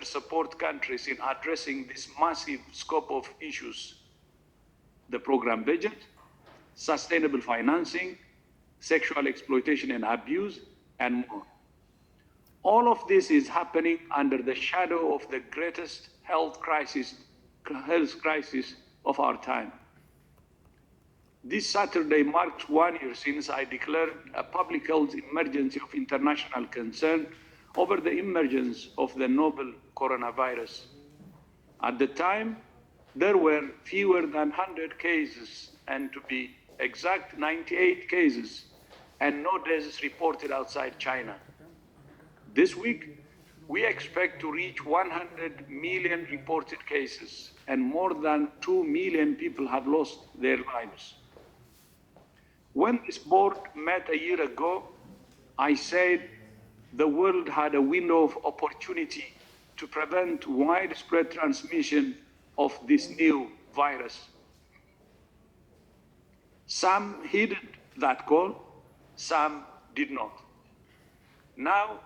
support countries in addressing this massive scope of issues: the program budget, sustainable financing, sexual exploitation and abuse, and more. All of this is happening under the shadow of the greatest health crisis of our time. This Saturday marks 1 year since I declared a public health emergency of international concern over the emergence of the novel coronavirus. At the time, there were fewer than 100 cases, and to be exact, 98 cases, and no deaths reported outside China. This week, we expect to reach 100 million reported cases, and more than 2 million people have lost their lives. When this board met a year ago, I said the world had a window of opportunity to prevent widespread transmission of this new virus. Some heeded that call, some did not. Now,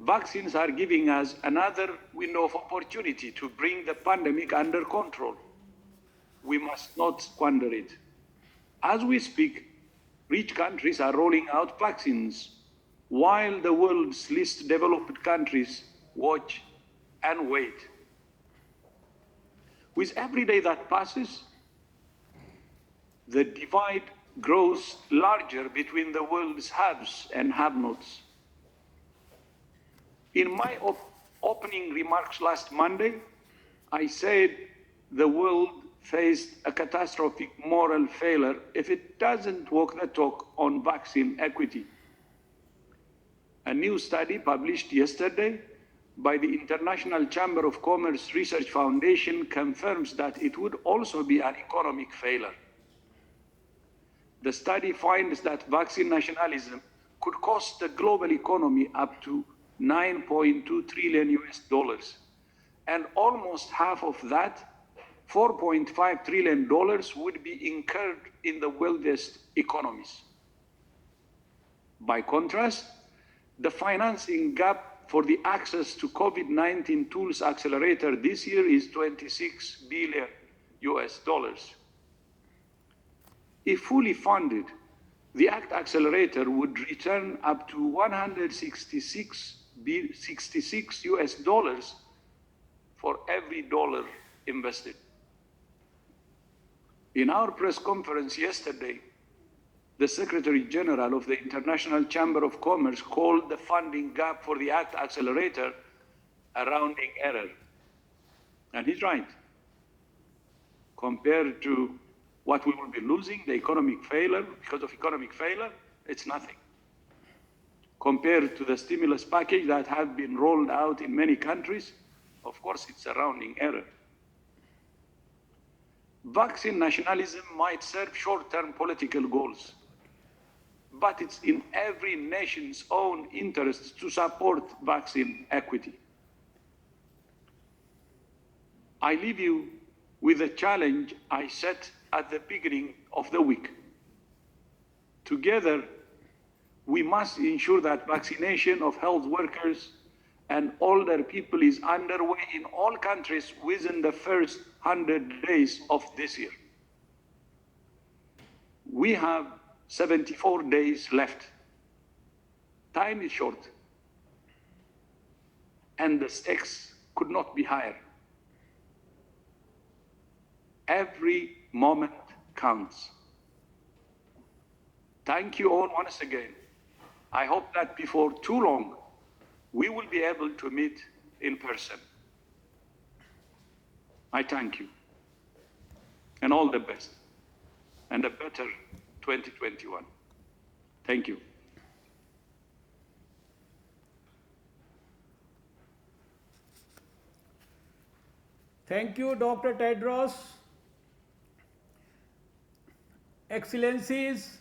vaccines are giving us another window of opportunity to bring the pandemic under control. We must not squander it. As we speak, rich countries are rolling out vaccines, while the world's least developed countries watch and wait. With every day that passes, the divide grows larger between the world's haves and have-nots. In my opening remarks last Monday, I said the world faced a catastrophic moral failure if it doesn't walk the talk on vaccine equity. A new study published yesterday by the International Chamber of Commerce Research Foundation confirms that it would also be an economic failure. The study finds that vaccine nationalism could cost the global economy up to $9.2 trillion US, and almost half of that, $4.5 trillion, would be incurred in the wealthiest economies. By contrast, the financing gap for the Access to COVID-19 Tools Accelerator this year is $26 billion US. If fully funded, the ACT Accelerator would return up to $166 US for every dollar invested. In our press conference yesterday, the Secretary General of the International Chamber of Commerce called the funding gap for the ACT Accelerator a rounding error. And he's right. Compared to what we will be losing, the economic failure, because of economic failure, it's nothing. Compared to the stimulus package that have been rolled out in many countries, of course, it's a rounding error. Vaccine nationalism might serve short-term political goals, but it's in every nation's own interest to support vaccine equity. I leave you with a challenge I set at the beginning of the week. Together, we must ensure that vaccination of health workers and older people is underway in all countries within the first 100 days of this year. We have 74 days left. Time is short, and the stakes could not be higher. Every moment counts. Thank you all once again. I hope that before too long, we will be able to meet in person. I thank you, and all the best, and a better 2021. Thank you. Thank you, Dr. Tedros. Excellencies,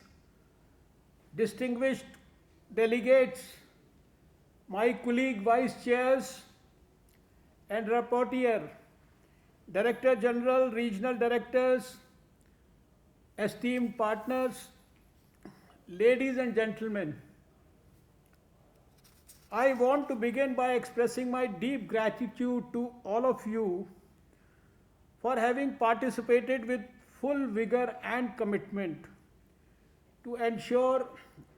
distinguished delegates, my colleague vice chairs and rapporteur, Director General, regional directors, esteemed partners, ladies and gentlemen, I want to begin by expressing my deep gratitude to all of you for having participated with full vigor and commitment to ensure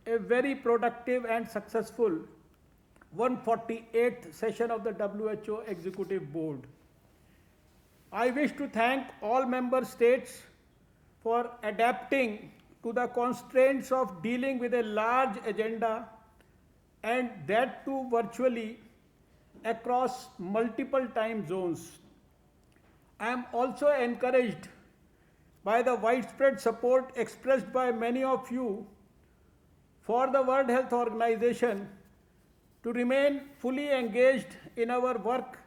a very productive and successful 148th session of the WHO Executive Board. I wish to thank all member states for adapting to the constraints of dealing with a large agenda, and that too virtually across multiple time zones. I am also encouraged by the widespread support expressed by many of you for the World Health Organization to remain fully engaged in our work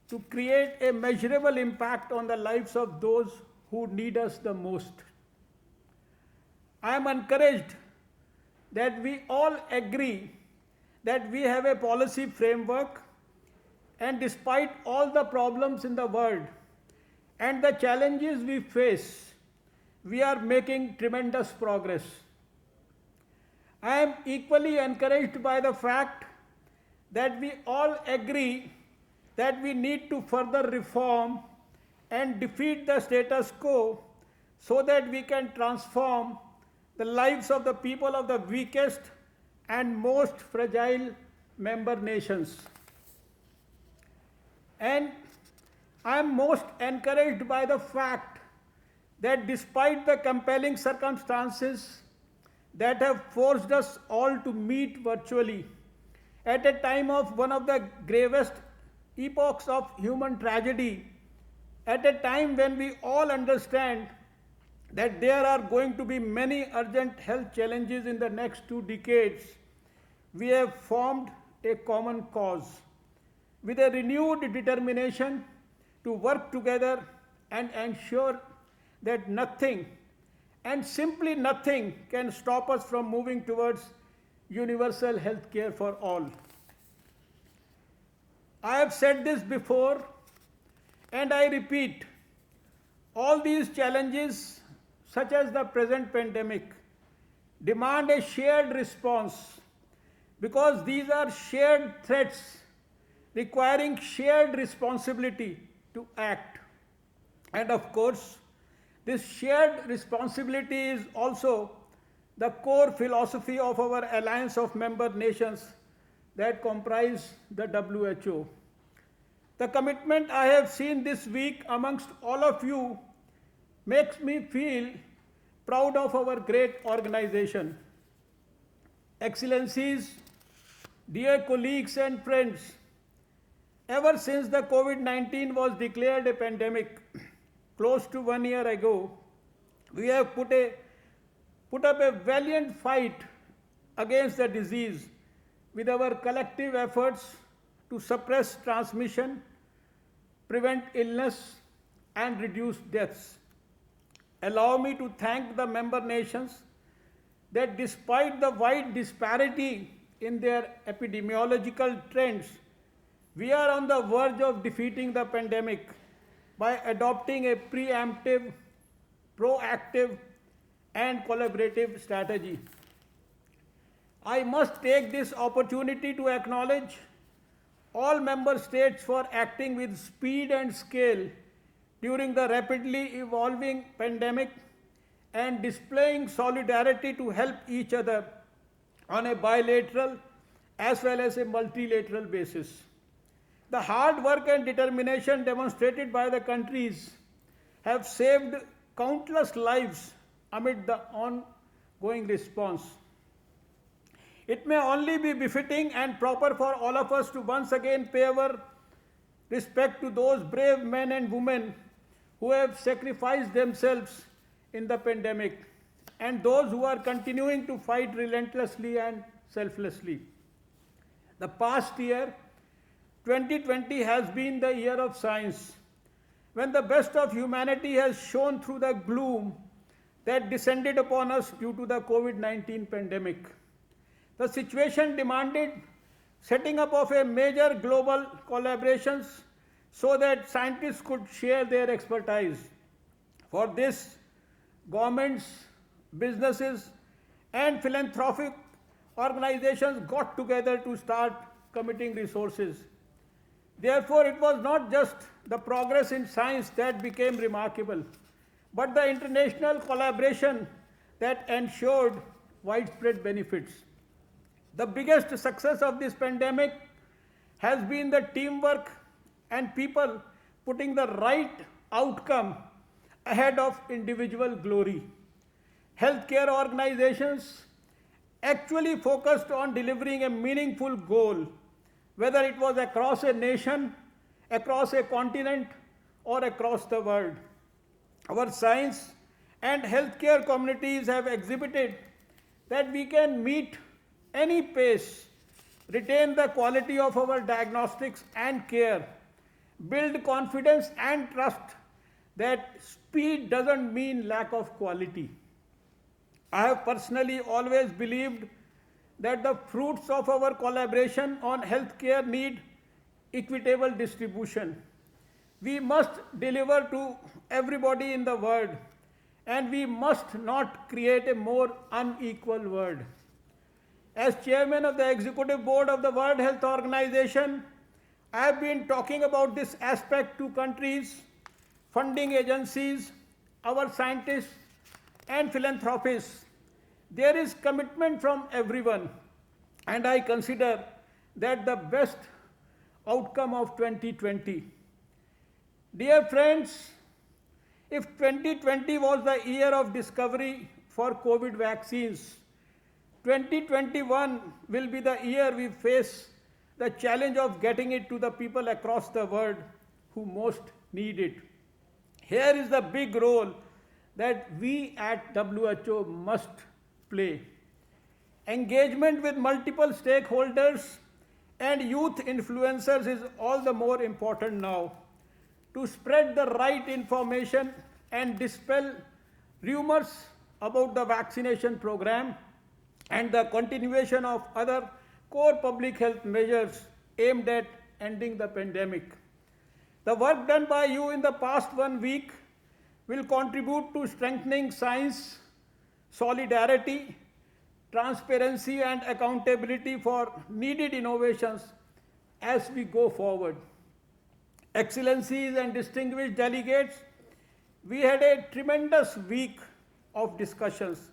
to create a measurable impact on the lives of those who need us the most. I am encouraged that we all agree that we have a policy framework, and despite all the problems in the world and the challenges we face, we are making tremendous progress. I am equally encouraged by the fact that we all agree that we need to further reform and defeat the status quo so that we can transform the lives of the people of the weakest and most fragile member nations. And I am most encouraged by the fact that despite the compelling circumstances that have forced us all to meet virtually at a time of one of the gravest epochs of human tragedy, at a time when we all understand that there are going to be many urgent health challenges in the next 2 decades, we have formed a common cause with a renewed determination to work together and ensure that nothing, and simply nothing, can stop us from moving towards universal health care for all. I have said this before, and I repeat, all these challenges, such as the present pandemic, demand a shared response because these are shared threats requiring shared responsibility to act. And of course, this shared responsibility is also the core philosophy of our alliance of member nations that comprise the WHO. The commitment I have seen this week amongst all of you makes me feel proud of our great organization. Excellencies, dear colleagues and friends, ever since the COVID-19 was declared a pandemic close to 1 year ago, we have put up a valiant fight against the disease with our collective efforts to suppress transmission, prevent illness, and reduce deaths. Allow me to thank the member nations that despite the wide disparity in their epidemiological trends, we are on the verge of defeating the pandemic by adopting a preemptive, proactive, and collaborative strategy. I must take this opportunity to acknowledge all member states for acting with speed and scale during the rapidly evolving pandemic and displaying solidarity to help each other on a bilateral as well as a multilateral basis. The hard work and determination demonstrated by the countries have saved countless lives amid the ongoing response. It may only be befitting and proper for all of us to once again pay our respect to those brave men and women who have sacrificed themselves in the pandemic and those who are continuing to fight relentlessly and selflessly. The past year, 2020, has been the year of science, when the best of humanity has shone through the gloom that descended upon us due to the COVID-19 pandemic. The situation demanded setting up of a major global collaborations so that scientists could share their expertise. For this, governments, businesses, and philanthropic organizations got together to start committing resources. Therefore, it was not just the progress in science that became remarkable, but the international collaboration that ensured widespread benefits. The biggest success of this pandemic has been the teamwork and people putting the right outcome ahead of individual glory. Healthcare organizations actually focused on delivering a meaningful goal, whether it was across a nation, across a continent, or across the world. Our science and healthcare communities have exhibited that we can meet any pace, retain the quality of our diagnostics and care, build confidence and trust that speed doesn't mean lack of quality. I have personally always believed that the fruits of our collaboration on healthcare need equitable distribution. We must deliver to everybody in the world, and we must not create a more unequal world. As chairman of the executive board of the World Health Organization, I have been talking about this aspect to countries, funding agencies, our scientists, and philanthropists. There is commitment from everyone, and I consider that the best outcome of 2020. Dear friends, if 2020 was the year of discovery for COVID vaccines, 2021 will be the year we face the challenge of getting it to the people across the world who most need it. Here is the big role that we at WHO must play. Engagement with multiple stakeholders and youth influencers is all the more important now to spread the right information and dispel rumors about the vaccination program and the continuation of other core public health measures aimed at ending the pandemic. The work done by you in the past 1 week will contribute to strengthening science, solidarity, transparency, and accountability for needed innovations as we go forward. Excellencies and distinguished delegates, we had a tremendous week of discussions.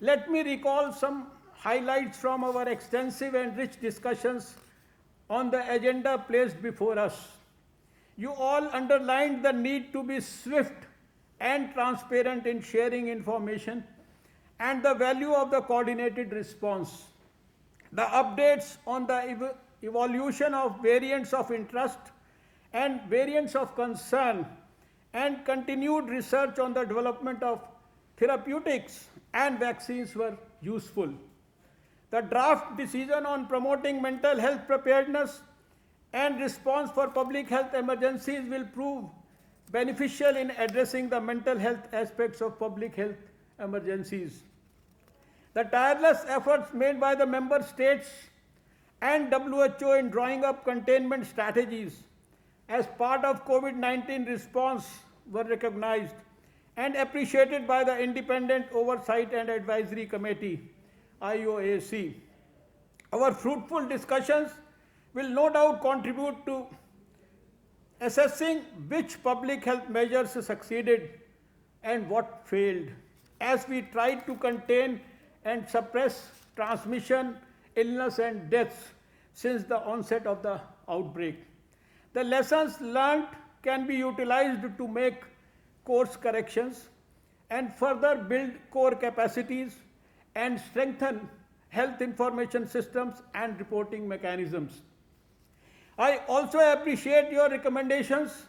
Let me recall some highlights from our extensive and rich discussions on the agenda placed before us. You all underlined the need to be swift and transparent in sharing information and the value of the coordinated response. The updates on the evolution of variants of interest and variants of concern and continued research on the development of therapeutics and vaccines were useful. The draft decision on promoting mental health preparedness and response for public health emergencies will prove beneficial in addressing the mental health aspects of public health emergencies. The tireless efforts made by the member states and WHO in drawing up containment strategies as part of COVID-19 response were recognized and appreciated by the Independent Oversight and Advisory Committee, IOAC. Our fruitful discussions will no doubt contribute to assessing which public health measures succeeded and what failed, as we tried to contain and suppress transmission, illness, and deaths since the onset of the outbreak. The lessons learned can be utilized to make course corrections and further build core capacities and strengthen health information systems and reporting mechanisms. I also appreciate your recommendations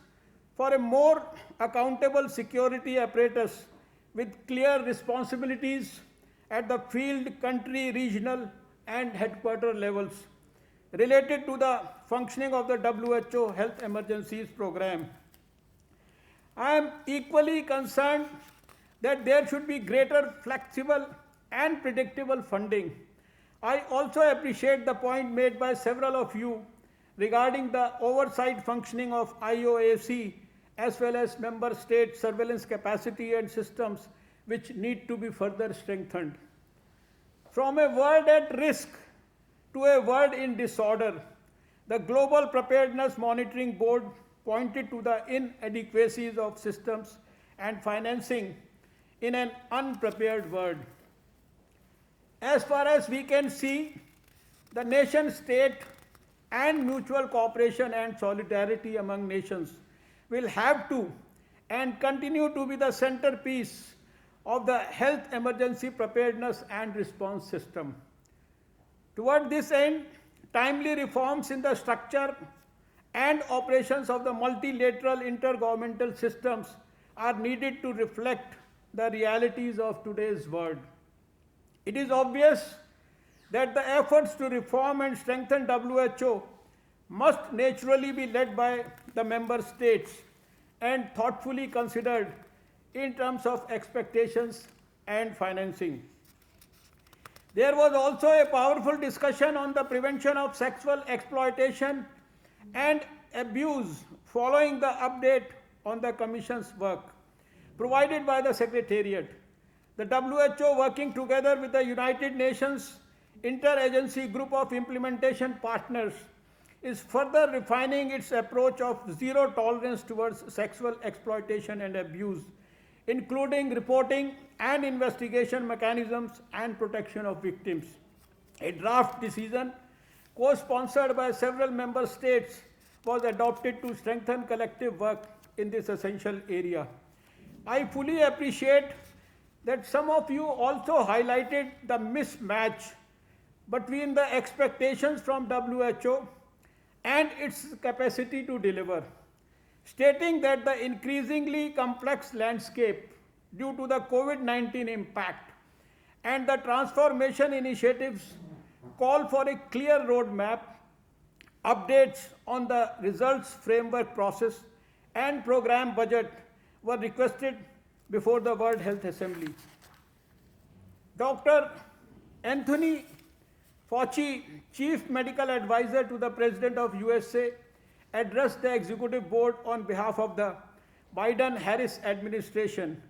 for a more accountable security apparatus with clear responsibilities at the field, country, regional, and headquarter levels related to the functioning of the WHO Health Emergencies Program. I am equally concerned that there should be greater flexible and predictable funding. I also appreciate the point made by several of you regarding the oversight functioning of IOAC as well as member state surveillance capacity and systems which need to be further strengthened. From a world at risk to a world in disorder, the Global Preparedness Monitoring Board pointed to the inadequacies of systems and financing in an unprepared world. As far as we can see, the nation state and mutual cooperation and solidarity among nations will have to and continue to be the centerpiece of the health emergency preparedness and response system. Toward this end, timely reforms in the structure and operations of the multilateral intergovernmental systems are needed to reflect the realities of today's world. It is obvious that the efforts to reform and strengthen WHO must naturally be led by the member states and thoughtfully considered in terms of expectations and financing. There was also a powerful discussion on the prevention of sexual exploitation and abuse following the update on the Commission's work provided by the Secretariat. The WHO, working together with the United Nations Interagency Group of Implementation Partners, is further refining its approach of zero tolerance towards sexual exploitation and abuse, including reporting and investigation mechanisms and protection of victims. A draft decision, co-sponsored by several member states, was adopted to strengthen collective work in this essential area. I fully appreciate that some of you also highlighted the mismatch between the expectations from WHO and its capacity to deliver, stating that the increasingly complex landscape due to the COVID-19 impact and the transformation initiatives call for a clear roadmap, updates on the results framework process and program budget were requested before the World Health Assembly. Dr. Anthony Fauci, Chief Medical Advisor to the President of USA, addressed the Executive Board on behalf of the Biden-Harris administration,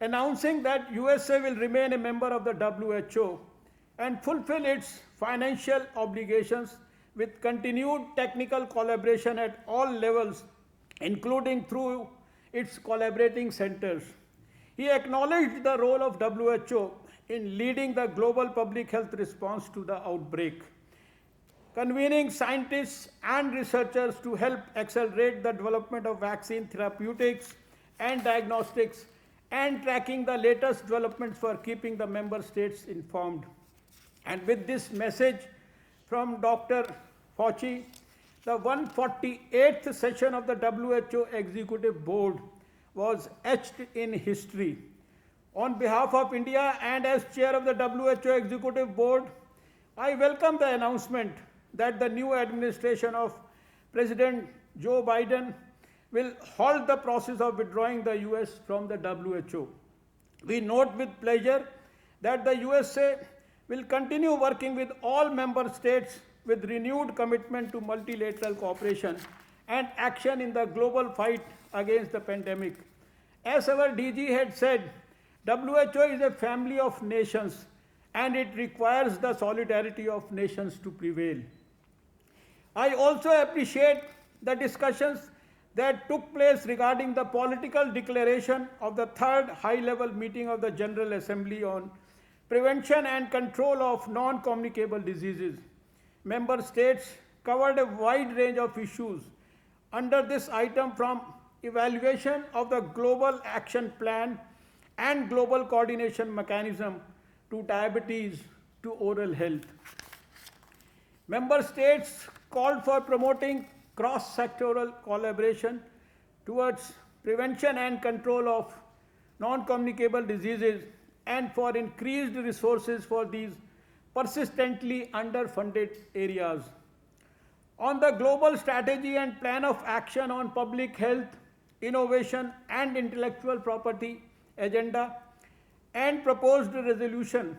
announcing that USA will remain a member of the WHO and fulfill its financial obligations with continued technical collaboration at all levels, including through its collaborating centers. He acknowledged the role of WHO in leading the global public health response to the outbreak, convening scientists and researchers to help accelerate the development of vaccine therapeutics and diagnostics, and tracking the latest developments for keeping the member states informed. And with this message from Dr. Fauci, the 148th session of the WHO Executive Board was etched in history. On behalf of India and as chair of the WHO Executive Board, I welcome the announcement that the new administration of President Joe Biden will halt the process of withdrawing the US from the WHO. We note with pleasure that the USA will continue working with all member states with renewed commitment to multilateral cooperation and action in the global fight against the pandemic. As our DG had said, WHO is a family of nations and it requires the solidarity of nations to prevail. I also appreciate the discussions that took place regarding the political declaration of the third high-level meeting of the General Assembly on prevention and control of non-communicable diseases. Member states covered a wide range of issues under this item, from evaluation of the Global Action Plan and Global Coordination Mechanism to diabetes to oral health. Member states called for promoting cross-sectoral collaboration towards prevention and control of non-communicable diseases and for increased resources for these persistently underfunded areas. On the global strategy and plan of action on public health, innovation and intellectual property agenda and proposed resolution,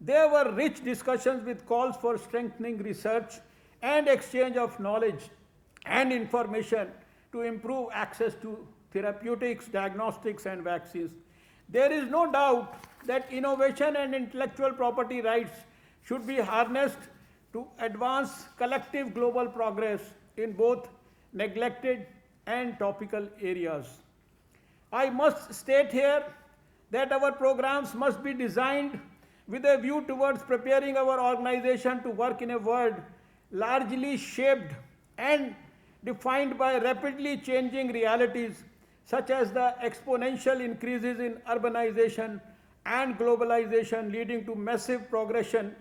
there were rich discussions with calls for strengthening research and exchange of knowledge and information to improve access to therapeutics, diagnostics and vaccines. There is no doubt that innovation and intellectual property rights should be harnessed to advance collective global progress in both neglected and topical areas. I must state here that our programs must be designed with a view towards preparing our organization to work in a world largely shaped and defined by rapidly changing realities such as the exponential increases in urbanization and globalization leading to massive progression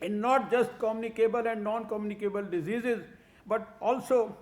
in not just communicable and non-communicable diseases but also